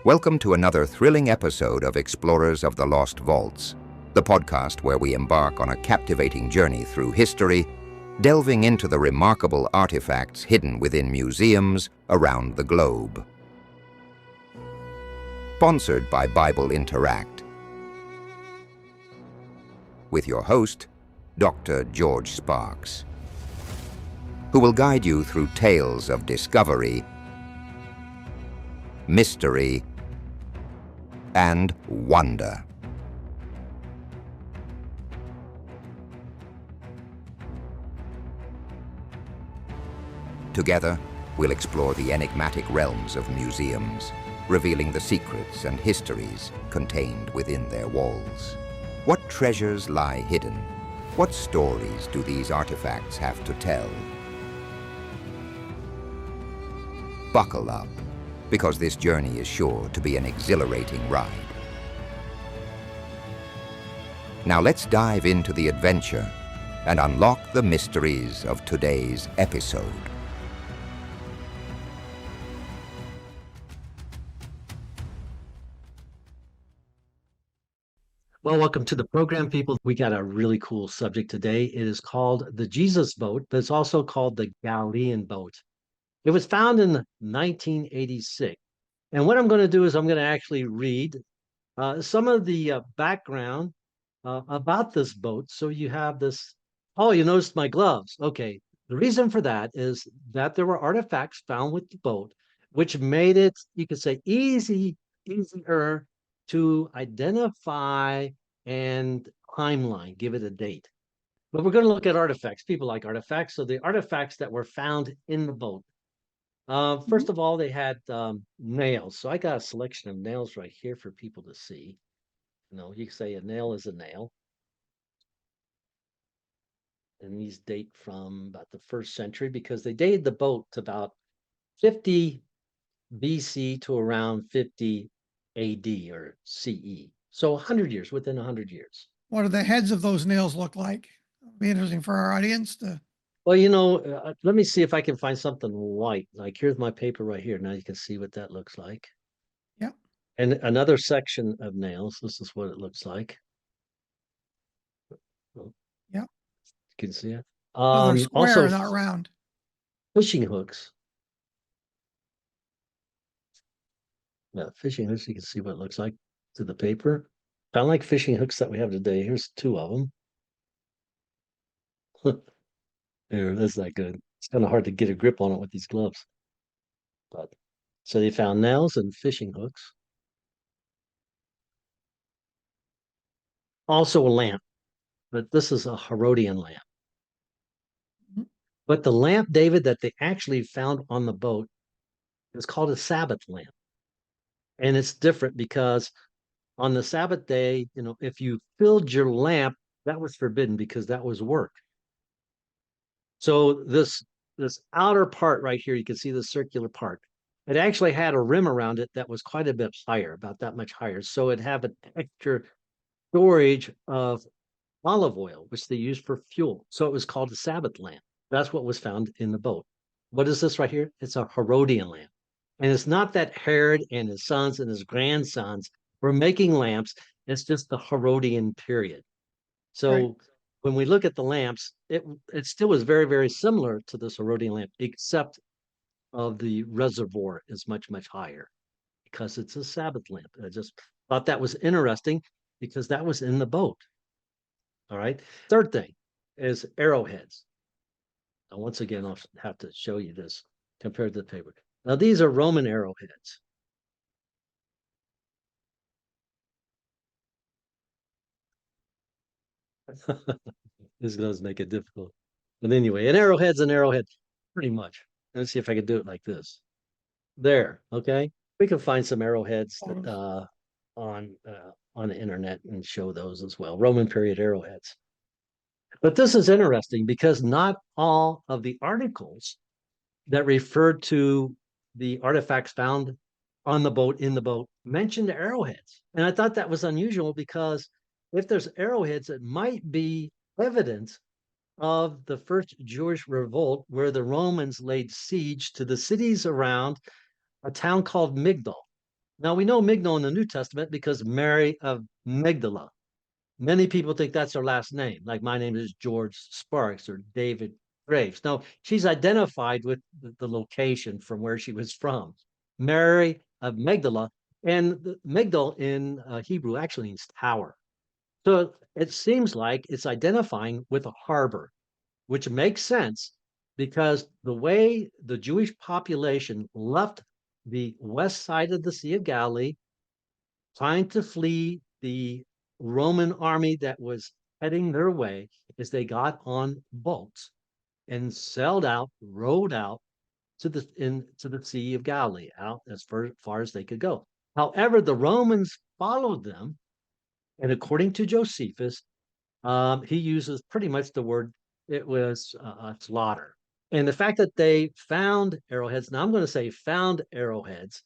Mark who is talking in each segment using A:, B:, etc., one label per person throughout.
A: Welcome to another thrilling episode of Explorers of the Lost Vaults, the podcast where we embark on a captivating journey through history, delving into the remarkable artifacts hidden within museums around the globe. Sponsored by Bible Interact. With your host, Dr. George Sparks, who will guide you through tales of discovery, mystery, and wonder. Together, we'll explore the enigmatic realms of museums, revealing the secrets and histories contained within their walls. What treasures lie hidden? What stories do these artifacts have to tell? Buckle up, because this journey is sure to be an exhilarating ride. Now let's dive into the adventure and unlock the mysteries of today's episode.
B: Well, welcome to the program, people. We got a really cool subject today. It is called the Jesus boat, but it's also called the Galilean boat. It was found in 1986. And what I'm going to do is I'm going to actually read some of the background about this boat. So you have this. Oh, you noticed my gloves. Okay. The reason for that is that there were artifacts found with the boat, which made it, you could say, easier to identify and timeline, give it a date. But we're going to look at artifacts. People like artifacts. So the artifacts that were found in the boat. First of all, they had nails. So I got a selection of nails right here for people to see. You know, you can say a nail is a nail. And these date from about the 1st century because they dated the boat to about 50 BC to around 50 AD or CE. So 100 years, within 100 years.
C: What do the heads of those nails look like? It'll be interesting for our audience to.
B: Well, you know, let me see if I can find something white. Like here's my paper right here. Now you can see what that looks like.
C: Yeah.
B: And another section of nails. This is what it looks like.
C: Yeah.
B: You can see it.
C: So they're square,
B: Also,
C: not round.
B: fishing hooks. Yeah, fishing hooks. You can see what it looks like to the paper. Kind of like fishing hooks that we have today. Here's 2 of them. There, that's not good. It's kind of hard to get a grip on it with these gloves. But so they found nails and fishing hooks. Also a lamp, but this is a Herodian lamp.
C: Mhm.
B: But the lamp, David, that they actually found on the boat is called a Sabbath lamp. And it's different because on the Sabbath day, you know, if you filled your lamp, that was forbidden because that was work. So this outer part right here, you can see the circular part. It actually had a rim around it that was quite a bit higher, about that much higher. So it had an extra storage of olive oil, which they used for fuel. So it was called a Sabbath lamp. That's what was found in the boat. What is this right here? It's a Herodian lamp. And it's not that Herod and his sons and his grandsons were making lamps. It's just the Herodian period. So
C: Right.
B: when we look at the lamps, it still was very, very similar to this Herodian lamp, except of the reservoir is much, much higher because it's a Sabbath lamp. I just thought that was interesting because that was in the boat. All right. Third thing is arrowheads. Now, once again, I'll have to show you this compared to the paper. Now, these are Roman arrowheads. This does make it difficult. But anyway, an arrowhead's an arrowhead, pretty much. Let's see if I can do it like this. There, okay. We can find some arrowheads that, on the internet and show those as well. Roman period arrowheads. But this is interesting because not all of the articles that refer to the artifacts found on the boat, in the boat, mentioned arrowheads. And I thought that was unusual because if there's arrowheads, it might be evidence of the first Jewish revolt where the Romans laid siege to the cities around a town called Migdol. Now we know Migdal in the New Testament because Mary of Magdala. Many people think that's her last name, like my name is George Sparks or David Graves. No, she's identified with the location from where she was from. Mary of Magdala, and Migdal in Hebrew actually means tower. So it seems like it's identifying with a harbor, which makes sense because the way the Jewish population left the west side of the Sea of Galilee, trying to flee the Roman army that was heading their way, is they got on boats and sailed out, rowed out into the Sea of Galilee, out as far as they could go. However, the Romans followed them, and according to Josephus, he uses pretty much the word, it was slaughter. And the fact that they found arrowheads, now I'm going to say found arrowheads,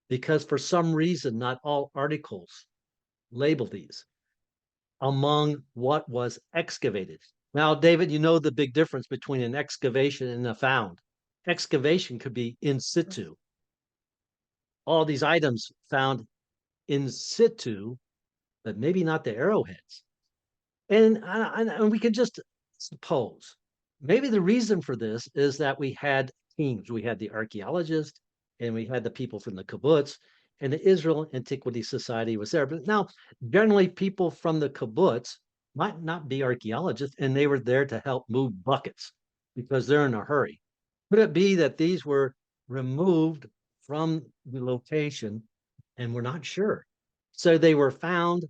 B: because for some reason, not all articles label these among what was excavated. Now, David, you know the big difference between an excavation and a found. Excavation could be in situ. All these items found in situ, but maybe not the arrowheads. And we can just suppose maybe the reason for this is that we had teams. We had the archaeologists and we had the people from the kibbutz, and the Israel Antiquity Society was there. But now, generally, people from the kibbutz might not be archaeologists, and they were there to help move buckets because they're in a hurry. Could it be that these were removed from the location and we're not sure? So they were found,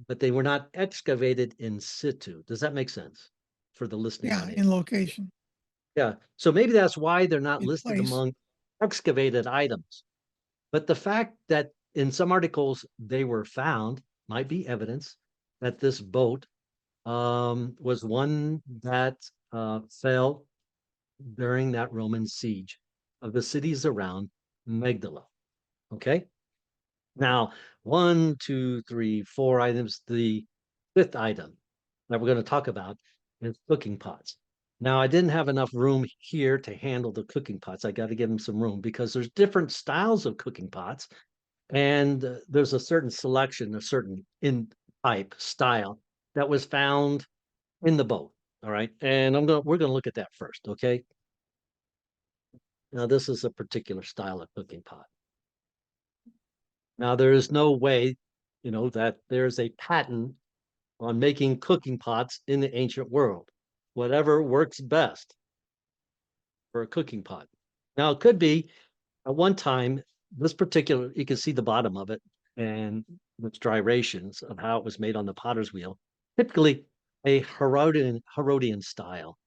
B: but they were not excavated in situ. Does that make sense for the listening
C: Yeah,
B: audience?
C: in location,
B: Yeah. So maybe that's why they're not
C: in
B: listed
C: place.
B: among excavated items. But the fact that in some articles they were found might be evidence that this boat was one that fell during that Roman siege of the cities around Magdala. Okay. Now, 1, 2, 3, 4 items. The fifth item that we're going to talk about is cooking pots. Now, I didn't have enough room here to handle the cooking pots. I got to give them some room because there's different styles of cooking pots, and there's a certain selection, a certain in type style that was found in the boat. All right, and we're going to look at that first. Okay. Now, this is a particular style of cooking pot. Now, there is no way, that there's a patent on making cooking pots in the ancient world. Whatever works best for a cooking pot. Now, it could be at one time, this particular, you can see the bottom of it and the striations of how it was made on the potter's wheel. Typically a Herodian style,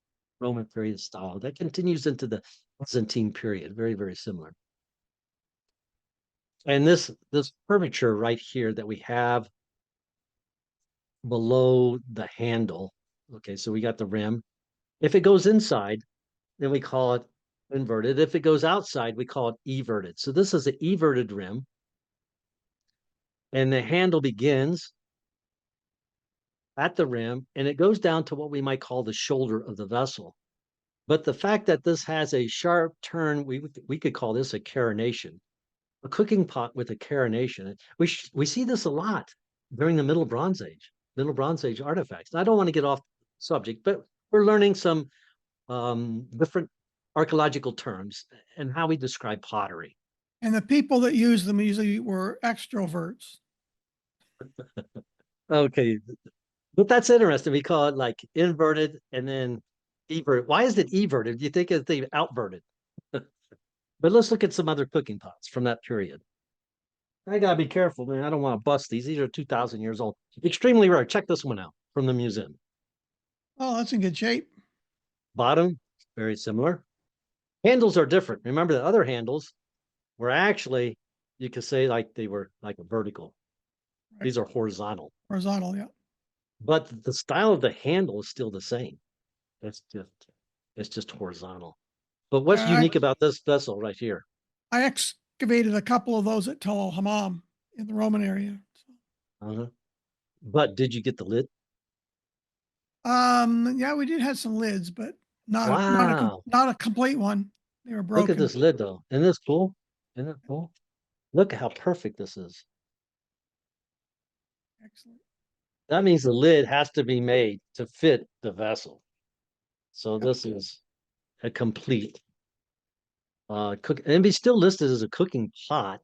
B: Roman period style that continues into the Byzantine period. Very, very similar. And this curvature right here that we have below the handle. Okay, so we got the rim. If it goes inside, then we call it inverted. If it goes outside, we call it everted. So this is an everted rim. And the handle begins at the rim and it goes down to what we might call the shoulder of the vessel. But the fact that this has a sharp turn, we could call this a carination. A cooking pot with a carination. We see this a lot during the Middle Bronze Age artifacts. I don't want to get off subject, but we're learning some different archaeological terms and how we describe pottery.
C: And the people that used them usually were extroverts.
B: Okay, but that's interesting. We call it like inverted and then everted. Why is it everted? Do you think it's outverted? But let's look at some other cooking pots from that period. I gotta be careful, man. I don't want to bust these. These are 2,000 years old. Extremely rare. Check this one out from the museum.
C: Oh, that's in good shape.
B: Bottom, very similar. Handles are different. Remember the other handles were actually, you could say like they were like a vertical.
C: Right.
B: These are horizontal.
C: Horizontal, yeah.
B: But the style of the handle is still the same. It's just horizontal. But what's unique about this vessel right here?
C: I excavated a couple of those at Tel Hammam in the Roman area.
B: But did you get the lid?
C: Yeah, we did have some lids, but not a complete one. They were broken.
B: Look at this lid though. Isn't this cool? Isn't it cool? Look at how perfect this is.
C: Excellent.
B: That means the lid has to be made to fit the vessel. So this is a complete cook, and be still listed as a cooking pot,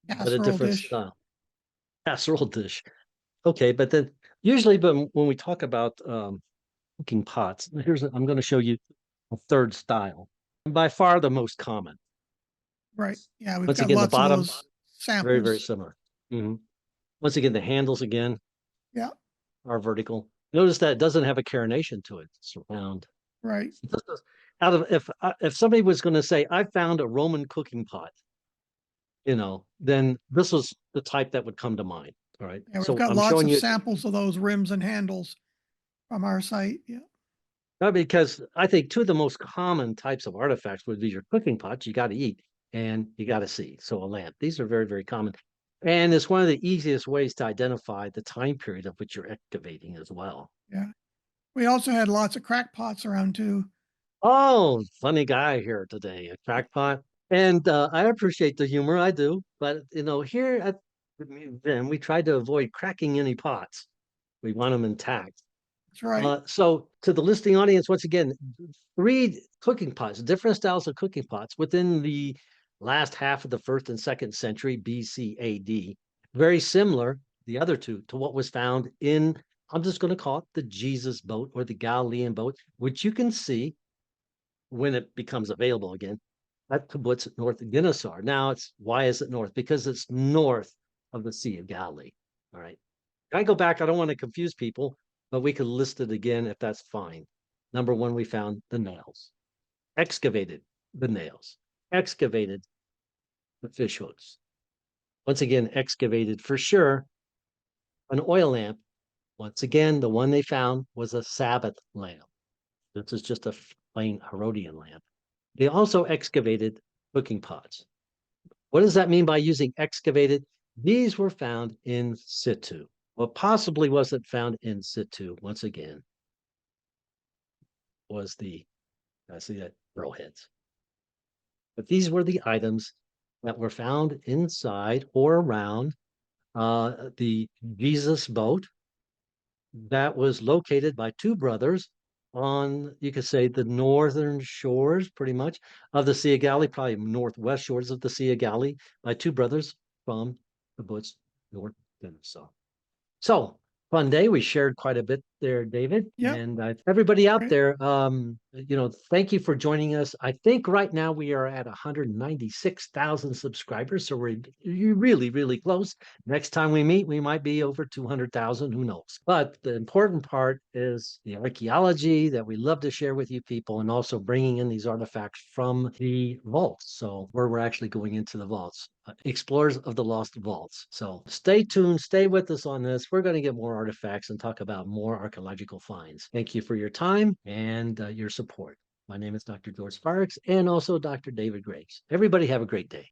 B: but a
C: Casserole
B: different
C: dish.
B: style. Casserole dish. Okay, but then usually, but when we talk about cooking pots, I'm going to show you a third style, and by far the most common.
C: Right. Yeah, we've
B: Once
C: got
B: again, the
C: lots of
B: bottom,
C: those
B: very, very
C: samples.
B: similar. Once again, the handles again
C: Yeah,
B: are vertical. Notice that it doesn't have a carenation to it. It's round.
C: right.
B: Out of if somebody was going to say, I found a Roman cooking pot, then this was the type that would come to mind. All right.
C: Yeah, we've
B: So
C: got
B: I'm
C: lots
B: showing
C: of
B: you
C: samples of those rims and handles from our site. Yeah.
B: because I think two of the most common types of artifacts would be your cooking pots. You got to eat and you got to see. So a lamp. These are very, very common. And it's one of the easiest ways to identify the time period of which you're excavating as well.
C: Yeah. We also had lots of crack pots around too.
B: Oh, funny guy here today, a crackpot. And I appreciate the humor, I do. But here at the museum, we tried to avoid cracking any pots. We want them intact.
C: That's right.
B: So to the listening audience, once again, 3 cooking pots, different styles of cooking pots within the last half of the 1st and 2nd century BC AD. Very similar, the other two, to what was found in, I'm just going to call it the Jesus boat or the Galilean boat, which you can see when it becomes available again at kibbutz North Gennesaar. Now why is it north? Because it's north of the Sea of Galilee. All right. I go back, I don't want to confuse people, but we could list it again if that's fine. Number 1, we found the nails, excavated the nails, excavated the fish hooks. Once again, excavated for sure an oil lamp. Once again, the one they found was a Sabbath lamp. This is just a plain Herodian lamp. They also excavated cooking pots. What does that mean by using excavated? These were found in situ. What possibly wasn't found in situ, once again, was I see that, arrowheads. But these were the items that were found inside or around the Jesus boat that was located by 2 brothers on, you could say, the northern shores, pretty much, of the Sea of Galilee, probably northwest shores of the Sea of Galilee, by 2 brothers from the kibbutz North Gennesaar. So fun day. We shared quite a bit there, David,
C: Yep.
B: and everybody out
C: Great.
B: there. Thank you for joining us. I think right now we are at 196,000 subscribers, so we're really, really close. Next time we meet, we might be over 200,000. Who knows? But the important part is the archaeology that we love to share with you people, and also bringing in these artifacts from the vaults. So where we're actually going into the vaults. Explorers of the Lost Vaults. So stay tuned, stay with us on this. We're going to get more artifacts and talk about more archaeological finds. Thank you for your time and your support. My name is Dr. George Sparks and also Dr. David Graves. Everybody have a great day.